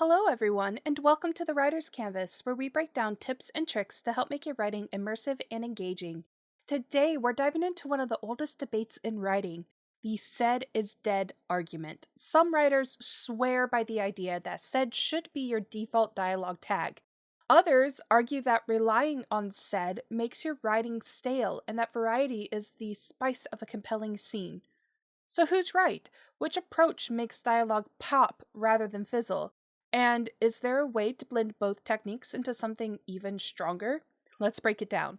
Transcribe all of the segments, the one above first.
Hello, everyone, and welcome to the Writer's Canvas, where we break down tips and tricks to help make your writing immersive and engaging. Today, we're diving into one of the oldest debates in writing, the said is dead argument. Some writers swear by the idea that said should be your default dialogue tag. Others argue that relying on said makes your writing stale and that variety is the spice of a compelling scene. So, who's right? Which approach makes dialogue pop rather than fizzle? And is there a way to blend both techniques into something even stronger? Let's break it down.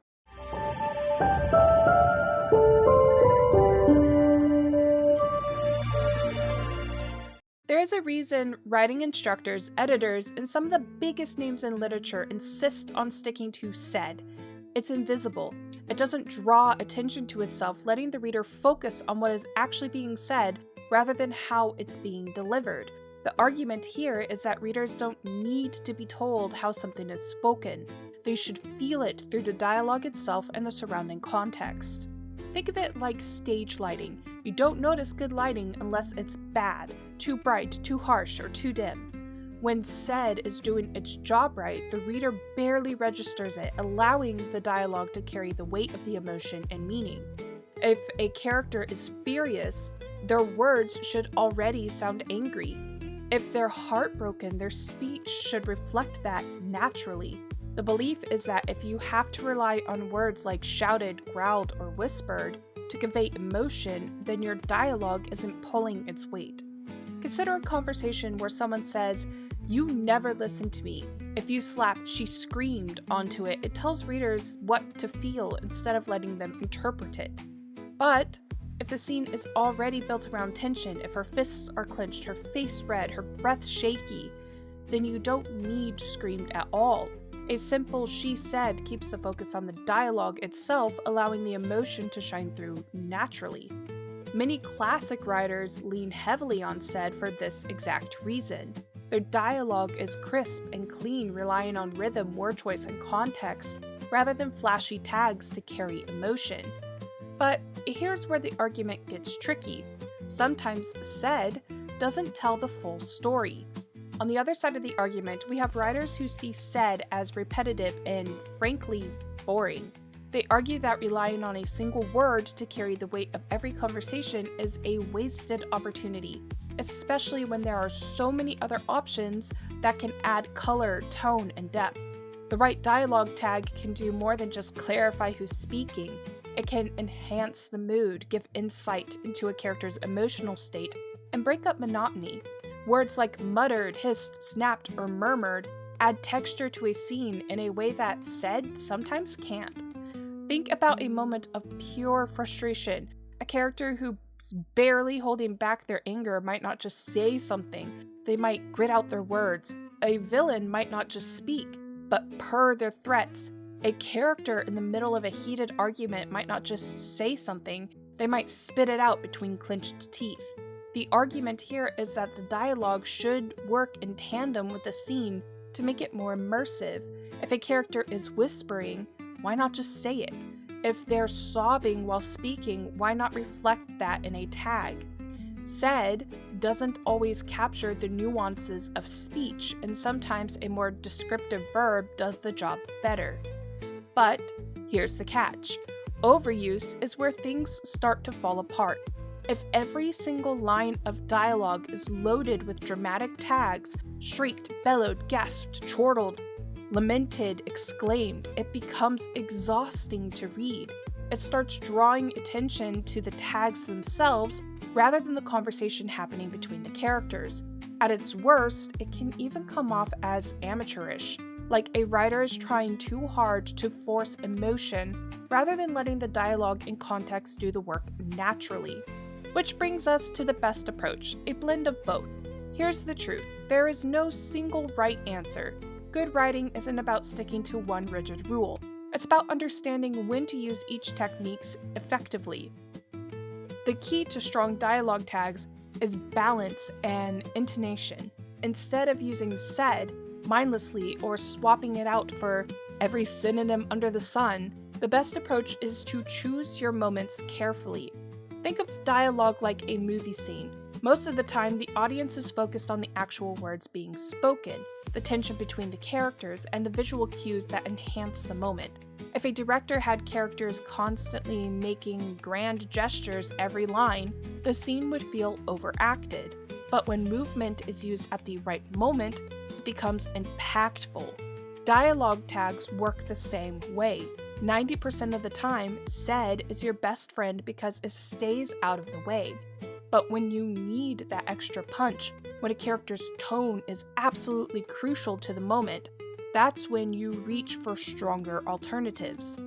There is a reason writing instructors, editors, and some of the biggest names in literature insist on sticking to said. It's invisible. It doesn't draw attention to itself, letting the reader focus on what is actually being said rather than how it's being delivered. The argument here is that readers don't need to be told how something is spoken. They should feel it through the dialogue itself and the surrounding context. Think of it like stage lighting. You don't notice good lighting unless it's bad, too bright, too harsh, or too dim. When said is doing its job right, the reader barely registers it, allowing the dialogue to carry the weight of the emotion and meaning. If a character is furious, their words should already sound angry. If they're heartbroken, their speech should reflect that naturally. The belief is that if you have to rely on words like shouted, growled, or whispered to convey emotion, then your dialogue isn't pulling its weight. Consider a conversation where someone says, "You never listened to me." If you slap "she screamed" onto it, it tells readers what to feel instead of letting them interpret it. But if the scene is already built around tension, if her fists are clenched, her face red, her breath shaky, then you don't need screamed at all. A simple "she said" keeps the focus on the dialogue itself, allowing the emotion to shine through naturally. Many classic writers lean heavily on said for this exact reason. Their dialogue is crisp and clean, relying on rhythm, word choice, and context, rather than flashy tags to carry emotion. But here's where the argument gets tricky. Sometimes said doesn't tell the full story. On the other side of the argument, we have writers who see said as repetitive and, frankly, boring. They argue that relying on a single word to carry the weight of every conversation is a wasted opportunity, especially when there are so many other options that can add color, tone, and depth. The right dialogue tag can do more than just clarify who's speaking. It can enhance the mood, give insight into a character's emotional state, and break up monotony. Words like muttered, hissed, snapped, or murmured add texture to a scene in a way that said sometimes can't. Think about a moment of pure frustration. A character who's barely holding back their anger might not just say something, they might grit out their words. A villain might not just speak, but purr their threats. A character in the middle of a heated argument might not just say something, they might spit it out between clenched teeth. The argument here is that the dialogue should work in tandem with the scene to make it more immersive. If a character is whispering, why not just say it? If they're sobbing while speaking, why not reflect that in a tag? Said doesn't always capture the nuances of speech, and sometimes a more descriptive verb does the job better. But here's the catch. Overuse is where things start to fall apart. If every single line of dialogue is loaded with dramatic tags, shrieked, bellowed, gasped, chortled, lamented, exclaimed, it becomes exhausting to read. It starts drawing attention to the tags themselves rather than the conversation happening between the characters. At its worst, it can even come off as amateurish, like a writer is trying too hard to force emotion rather than letting the dialogue and context do the work naturally. Which brings us to the best approach, a blend of both. Here's the truth, there is no single right answer. Good writing isn't about sticking to one rigid rule. It's about understanding when to use each technique effectively. The key to strong dialogue tags is balance and intonation. Instead of using said mindlessly or swapping it out for every synonym under the sun, the best approach is to choose your moments carefully. Think of dialogue like a movie scene. Most of the time, the audience is focused on the actual words being spoken, the tension between the characters, and the visual cues that enhance the moment. If a director had characters constantly making grand gestures every line, the scene would feel overacted. But when movement is used at the right moment, it becomes impactful. Dialogue tags work the same way. 90% of the time, said is your best friend because it stays out of the way. But when you need that extra punch, when a character's tone is absolutely crucial to the moment, that's when you reach for stronger alternatives.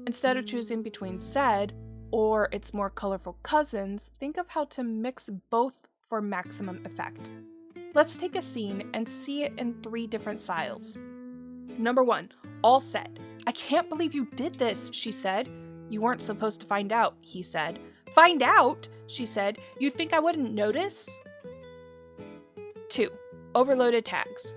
Instead of choosing between said or its more colorful cousins, think of how to mix both for maximum effect. Let's take a scene and see it in 3 different styles. Number 1, all said. "I can't believe you did this," she said. "You weren't supposed to find out," he said. "Find out?" she said. "You think I wouldn't notice?" 2, overloaded tags.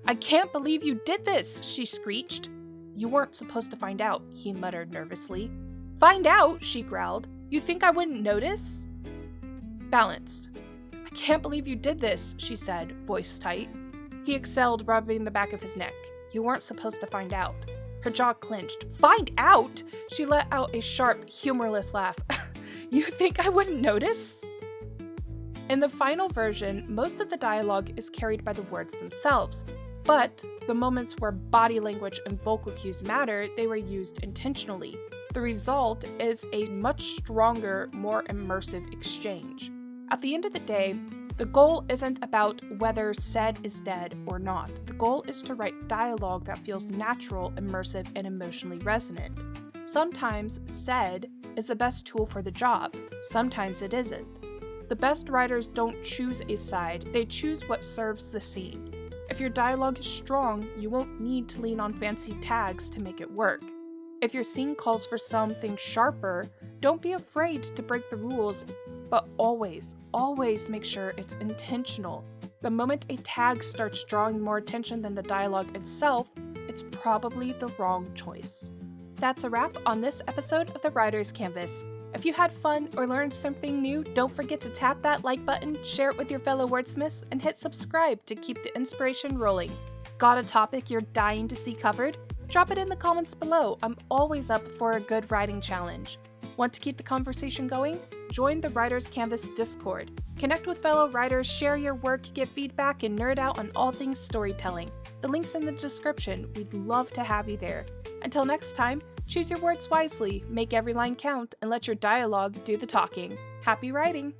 "I can't believe you did this," she screeched. "You weren't supposed to find out," he muttered nervously. "Find out?" she growled. "You think I wouldn't notice?" Balanced. "I can't believe you did this," she said, voice tight. He exhaled, rubbing the back of his neck. "You weren't supposed to find out." Her jaw clenched. "Find out?" She let out a sharp, humorless laugh. "You think I wouldn't notice?" In the final version, most of the dialogue is carried by the words themselves, but the moments where body language and vocal cues matter, they were used intentionally. The result is a much stronger, more immersive exchange. At the end of the day, the goal isn't about whether said is dead or not. The goal is to write dialogue that feels natural, immersive, and emotionally resonant. Sometimes said is the best tool for the job, sometimes it isn't. The best writers don't choose a side, they choose what serves the scene. If your dialogue is strong, you won't need to lean on fancy tags to make it work. If your scene calls for something sharper, don't be afraid to break the rules, but always make sure it's intentional. The moment a tag starts drawing more attention than the dialogue itself, it's probably the wrong choice. That's a wrap on this episode of The Writer's Canvas. If you had fun or learned something new, don't forget to tap that like button, share it with your fellow wordsmiths, and hit subscribe to keep the inspiration rolling. Got a topic you're dying to see covered? Drop it in the comments below. I'm always up for a good writing challenge. Want to keep the conversation going? Join the Writer's Canvas Discord. Connect with fellow writers, share your work, get feedback, and nerd out on all things storytelling. The link's in the description. We'd love to have you there. Until next time, choose your words wisely, make every line count, and let your dialogue do the talking. Happy writing!